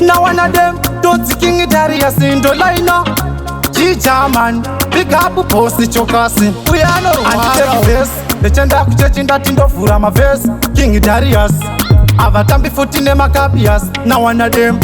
Now one of them, don't king Darius in the line. G-German, big up post the chokasi. We are no one face. The chenda kuchechi ndati ndofura mavesi. King Darius avatambi futi nemakabias. Now one of them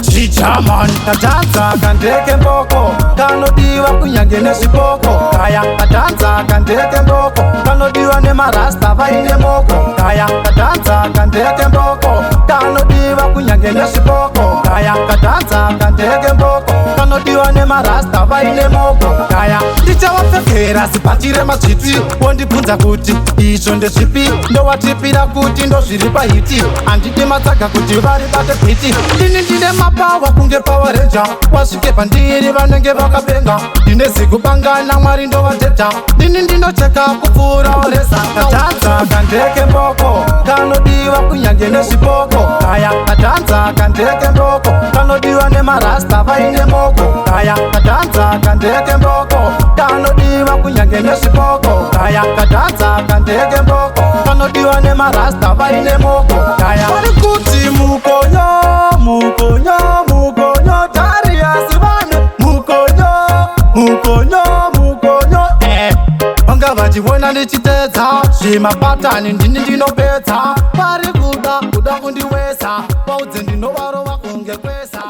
G-German katanza kandeke mboko kanodiwa kunyange nezviboko kaya katanza kandeke mboko kanodiwa nemarasta vaine moko kaya katanza kandeke mboko kanodiwa kunyange nezviboko kaya katanza kandeke mboko kanodiwa nemarasta vaine moko kaya ndichavapfekera zibhatire mazviti wondibvunza kuti izvo ndezvipi ndowatipira kuti ndozviri pahiti handidi matsaga kuti vari bate bhiti ini ndine mapawa kunge Power Ranger wasvike pandiri vanenge vakapenga ndine zikubangana mwari ndovateta ndini ndinocheka kupfuura oresa katanza kandeke mboko kanodiwa kunyange nezviboko kaya katanza kandeke mboko kanodiwa nemarasta vaine moko kaya katanza kandeke mboko kanodiwa kunyange nezviboko kaya katanza kandeke mboko kanodiwa nemarasta vaine moko kaya vari kuti mukonyo mukonyo mukonyo Darius vane mukonyo vanga vachiona ndichitedza zvemapatani ndini ndinopedza vari kuda kundiwesa vaudze ndinovarova kunge kwesa.